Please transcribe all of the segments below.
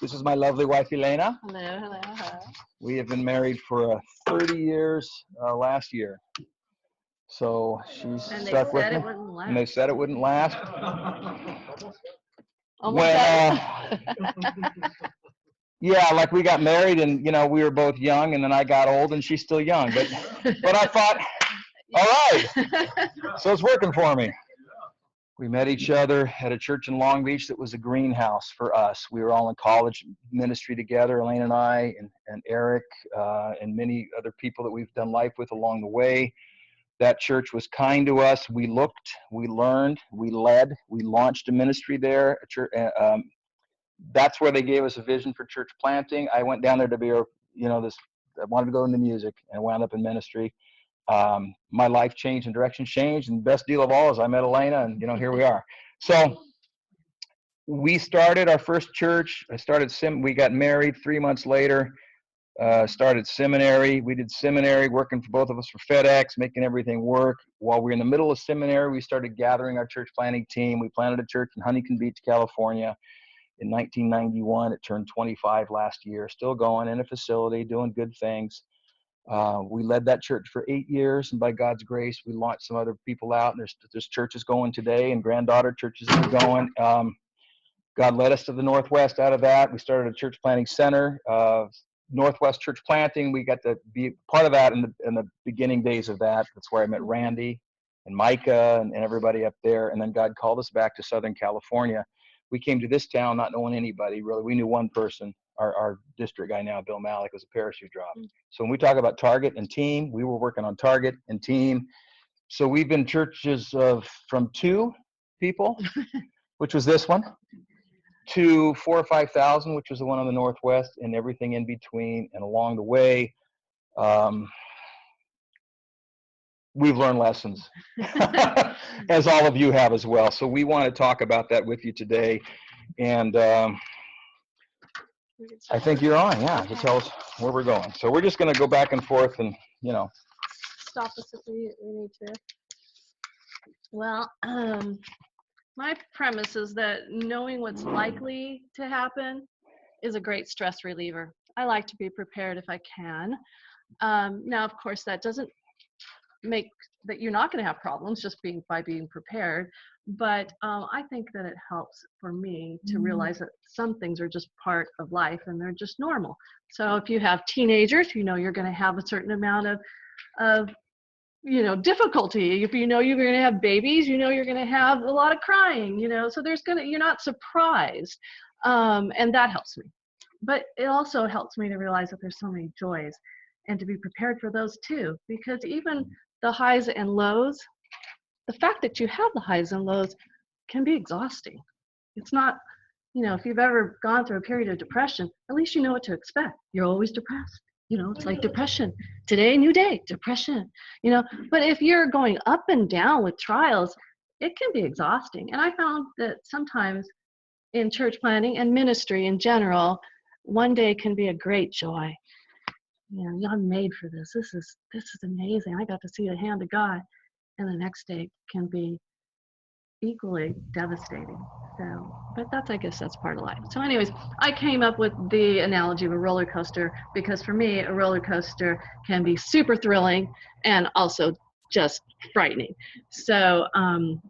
This is my lovely wife, Elena. Hello, hello, hello. We have been married for 30 years last year. So she's stuck with me. And they said it wouldn't last. Yeah, like we got married and, you know, we were both young, and then I got old and she's still young. But I thought, all right, so it's working for me. We met each other at a church in Long Beach that was a greenhouse for us. We were all in college ministry together, Elaine and I, and Eric, and many other people that we've done life with along the way. That church was kind to us. We looked, we learned, we led, we launched a ministry there. A church, that's where they gave us a vision for church planting. I went down there to be, you know, I wanted to go into music and wound up in ministry. My life changed and direction changed, and the best deal of all is I met Elena, and, you know, here we are. So we started our first church. We got married 3 months later, started seminary. We did seminary, working for both of us for FedEx, making everything work. While we were in the middle of seminary, we started gathering our church planting team. We planted a church in Huntington Beach, California in 1991. It turned 25 last year, still going in a facility, doing good things. We led that church for 8 years, and by God's grace, we launched some other people out. And there's churches going today, and granddaughter churches are going. God led us to the Northwest out of that. We started a church planting center, Northwest Church Planting. We got to be part of that in the beginning days of that. That's where I met Randy and Micah and everybody up there. And then God called us back to Southern California. We came to this town not knowing anybody, really. We knew one person. Our district guy now, Bill Malik, was a parachute drop. So when we talk about target and team, we were working on target and team. So we've been churches from 2 people, which was this one, to 4,000 or 5,000, which was the one on the Northwest, and everything in between. And along the way, we've learned lessons, as all of you have as well. So we want to talk about that with you today. And I think you're on, yeah, to tell us where we're going. So we're just going to go back and forth and, you know. Stop us if we need to. Well, my premise is that knowing what's likely to happen is a great stress reliever. I like to be prepared if I can. Now, of course, that doesn't make that you're not going to have problems just by being prepared. But I think that it helps for me to realize that some things are just part of life and they're just normal. So if you have teenagers, you know you're going to have a certain amount of you know, difficulty. If you know you're going to have babies, you know you're going to have a lot of crying, you know, so you're not surprised. And that helps me. But it also helps me to realize that there's so many joys and to be prepared for those too, because even the highs and lows, the fact that you have the highs and lows can be exhausting. It's not, you know, if you've ever gone through a period of depression, at least you know what to expect. You're always depressed. You know, it's like depression. Today, new day, depression. You know, but if you're going up and down with trials, it can be exhausting. And I found that sometimes in church planting and ministry in general, one day can be a great joy. You know, I'm made for this. This is amazing. I got to see the hand of God. And the next day can be equally devastating. So, but I guess that's part of life. So anyways, I came up with the analogy of a roller coaster because for me, a roller coaster can be super thrilling and also just frightening. So, and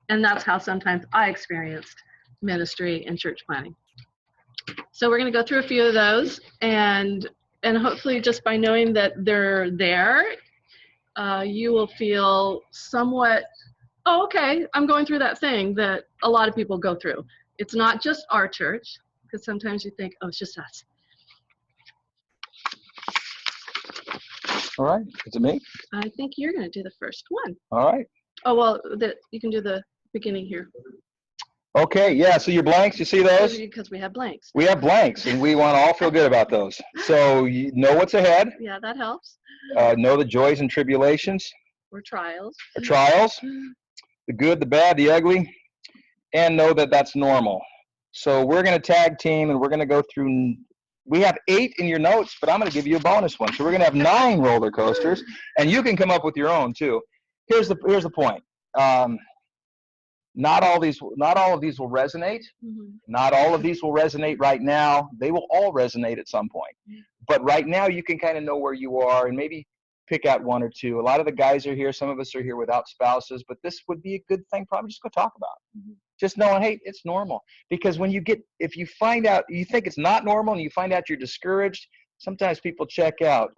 that's how sometimes I experienced ministry and church planting. So we're going to go through a few of those, and hopefully just by knowing that they're there, you will feel somewhat, oh, okay, I'm going through that thing that a lot of people go through. It's not just our church, because sometimes you think, oh, it's just us. All right, is it me? I think you're going to do the first one. All right. Oh, well, you can do the beginning here. Okay, yeah, so your blanks, you see those? Because we have blanks. We have blanks, and we want to all feel good about those. So you know what's ahead. Yeah, that helps. Know the joys and tribulations. Or trials. Or trials. The good, the bad, the ugly. And know that that's normal. So we're going to tag team, and we're going to go through. We have 8 in your notes, but I'm going to give you a bonus one. So we're going to have 9 roller coasters, and you can come up with your own, too. Here's the point. Not all of these will resonate. Not all of these will resonate right now. They will all resonate at some point. But right now, you can kind of know where you are and maybe pick out one or two. A lot of the guys are here. Some of us are here without spouses, but this would be a good thing probably just go talk about. Just knowing, hey, it's normal. Because when if you find out, you think it's not normal and you find out you're discouraged, sometimes people check out.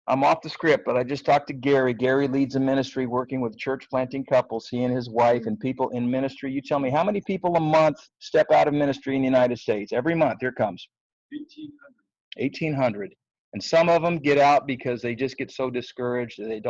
I'm off the script, but I just talked to Gary. Gary leads a ministry working with church planting couples, he and his wife, and people in ministry. You tell me, how many people a month step out of ministry in the United States? Every month, here comes. 1,800. And some of them get out because they just get so discouraged that they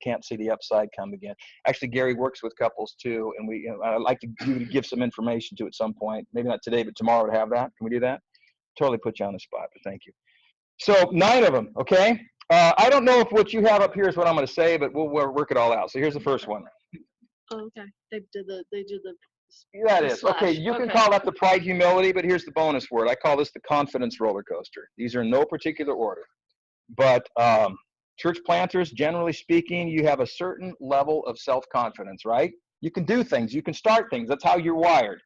can't see the upside come again. Actually, Gary works with couples too, and I'd like to give some information to at some point. Maybe not today, but tomorrow to have that. Can we do that? Totally put you on the spot, but thank you. So 9 of them, okay? I don't know if what you have up here is what I'm going to say, but we'll work it all out. So here's the first one. Oh, okay. They do the That is. Okay, you can call that the pride humility, but here's the bonus word. I call this the confidence roller coaster. These are in no particular order. But church planters, generally speaking, you have a certain level of self-confidence, right? You can do things. You can start things. That's how you're wired.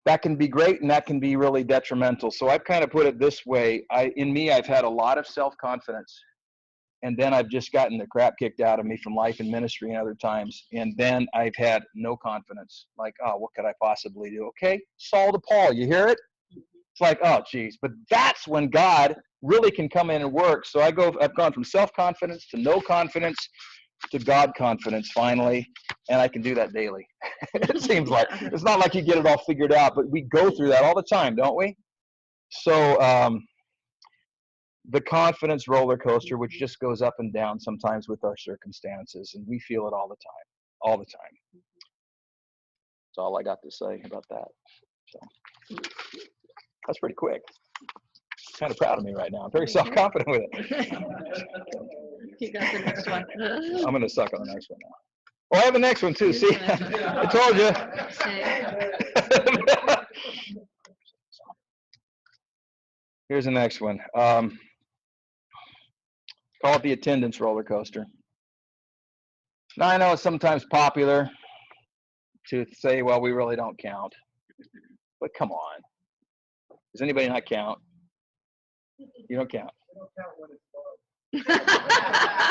That can be great and that can be really detrimental. So I've kind of put it this way. I've had a lot of self-confidence, and then I've just gotten the crap kicked out of me from life and ministry and other times. And then I've had no confidence. Like, oh, what could I possibly do? Okay, Saul to Paul, you hear it? It's like, oh, geez. But that's when God really can come in and work. So I've gone from self-confidence to no confidence to God confidence finally, and I can do that daily. It seems like it's not like you get it all figured out, but we go through that all the time, don't we? So the confidence roller coaster, which just goes up and down sometimes with our circumstances, and we feel it all the time. That's all I got to say about that. So that's pretty quick. Kind of proud of me right now. I'm very self-confident with it. You got the next one. I'm going to suck on the next one now. Oh, I have the next one too. See, I told you. Here's the next one. Call it the attendance roller coaster. Now, I know it's sometimes popular to say, well, we really don't count. But come on. Does anybody not count? You don't count.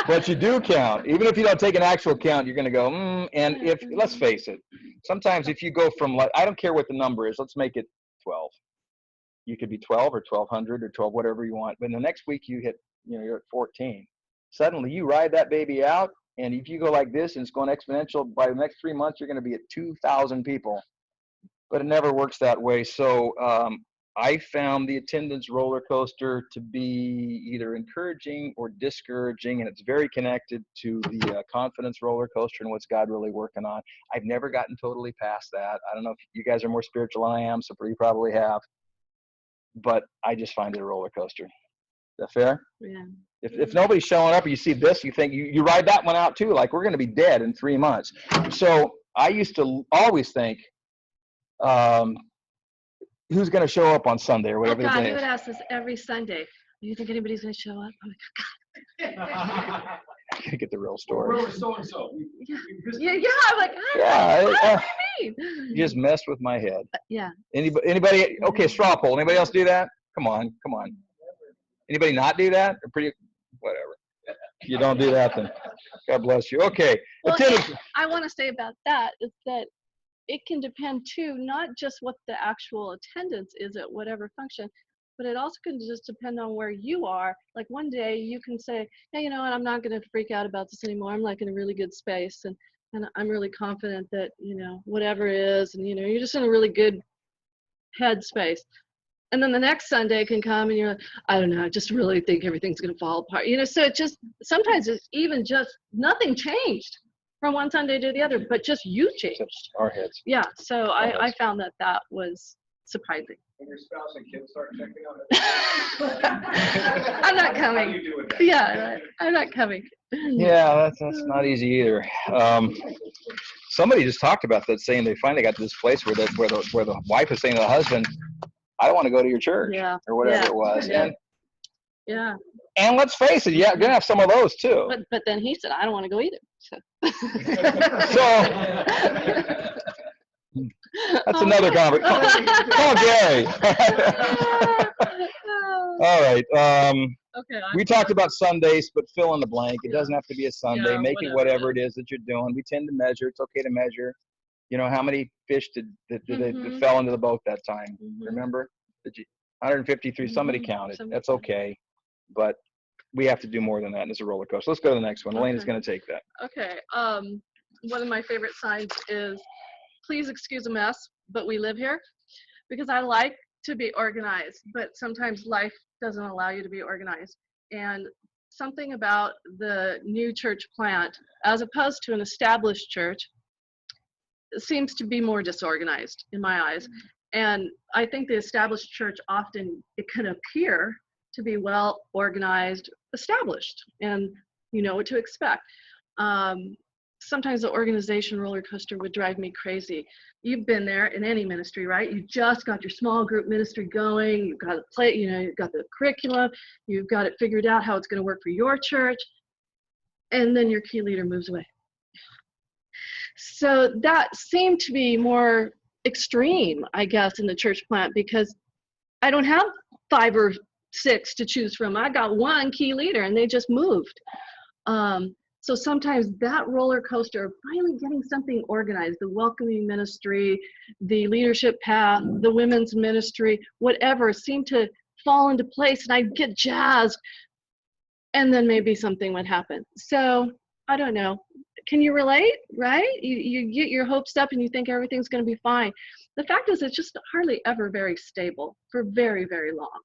But you do count. Even if you don't take an actual count, you're going to go, and let's face it, sometimes if you go from, like, I don't care what the number is, let's make it 12. You could be 12 or 1,200 or 12, whatever you want. But in the next week you're at 14. Suddenly you ride that baby out, and if you go like this and it's going exponential, by the next 3 months, you're going to be at 2,000 people. But it never works that way. So I found the attendance roller coaster to be either encouraging or discouraging, and it's very connected to the confidence roller coaster and what's God really working on. I've never gotten totally past that. I don't know if you guys are more spiritual than I am, so you probably have. But I just find it a roller coaster. Is that fair? Yeah. If nobody's showing up, or you see this, you think you ride that one out too. Like, we're going to be dead in 3 months. So I used to always think, who's going to show up on Sunday or whatever the day is. You would ask this every Sunday. Do you think anybody's going to show up? I'm like, I gotta get the real story. Where was so-and-so? Yeah, I'm like, what do you mean? You just messed with my head. Yeah. Anybody? Okay, straw poll. Anybody else do that? Come on. Anybody not do that? Whatever. If you don't do that, then God bless you. Okay. Well, I want to say about that is that it can depend too, not just what the actual attendance is at whatever function, but it also can just depend on where you are. Like, one day you can say, hey, you know what, I'm not going to freak out about this anymore. I'm like in a really good space, and I'm really confident that, whatever it is, and, you're just in a really good head space. And then the next Sunday can come and you're like, I don't know, I just really think everything's going to fall apart. So it just, sometimes it's even just nothing changed from one Sunday to the other, but just you changed. Our heads. Yeah, so I found that was surprising. When your spouse and kids start checking out, I'm not coming. How do you do with that? Yeah, I'm not coming. Yeah, that's not easy either. Somebody just talked about that, saying they finally got to this place where the wife is saying to the husband, I don't want to go to your church, or whatever it was. Yeah. And let's face it, you're gonna have some of those too. But then he said, I don't want to go either. So. That's another conversation. Call Gary. All right. Okay. We talked about Sundays, but fill in the blank. It doesn't have to be a Sunday. Yeah, Make it whatever it is that you're doing. We tend to measure. It's okay to measure. You know, how many fish that fell into the boat that time? Remember? 153. Somebody counted. That's okay. But we have to do more than that, and it's a roller coaster. Let's go to the next one. Elena's going to take that. Okay. One of my favorite signs is, please excuse a mess, but we live here. Because I like to be organized, but sometimes life doesn't allow you to be organized. And something about the new church plant, as opposed to an established church, seems to be more disorganized in my eyes. And I think the established church often, it can appear to be well organized, established, and you know what to expect. Sometimes the organization roller coaster would drive me crazy. You've been there in any ministry, right? You just got your small group ministry going. You've got you've got the curriculum. You've got it figured out how it's going to work for your church. And then your key leader moves away. So that seemed to be more extreme, I guess, in the church plant, because I don't have 5 or 6 to choose from. I got one key leader and they just moved. So sometimes that roller coaster of finally getting something organized, the welcoming ministry, the leadership path, the women's ministry, whatever, seemed to fall into place, and I'd get jazzed, and then maybe something would happen. So I don't know. Can you relate, right? You get your hopes up and you think everything's going to be fine. The fact is, it's just hardly ever very stable for very, very long.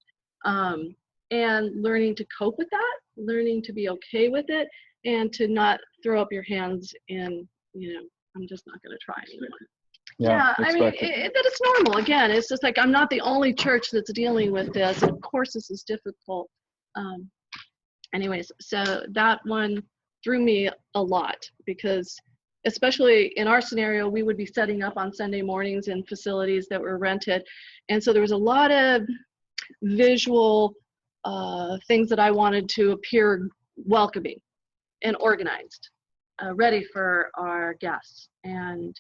And learning to cope with that, learning to be okay with it, and to not throw up your hands and, you know, I'm just not going to try anymore. Yeah, I mean, that it's normal. Again, it's just like, I'm not the only church that's dealing with this. And of course, this is difficult. Anyways, so that one threw me a lot, because especially in our scenario, we would be setting up on Sunday mornings in facilities that were rented. And so there was a lot of visual things that I wanted to appear welcoming and organized, ready for our guests. And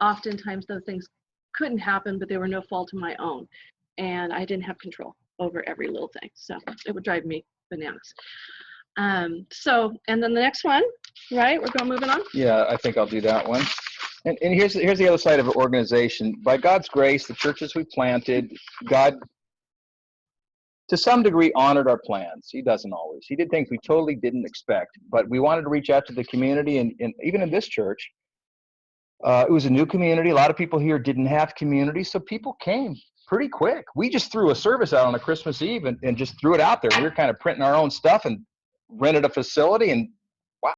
oftentimes those things couldn't happen, but they were no fault of my own. And I didn't have control over every little thing. So it would drive me bananas. And then the next one, right? We're moving on? Yeah, I think I'll do that one. And here's the other side of organization. By God's grace, the churches we planted, God, to some degree, honored our plans. He doesn't always. He did things we totally didn't expect, but we wanted to reach out to the community, and even in this church, it was a new community. A lot of people here didn't have community, so people came pretty quick. We just threw a service out on a Christmas Eve and just threw it out there. We were kind of printing our own stuff and rented a facility, and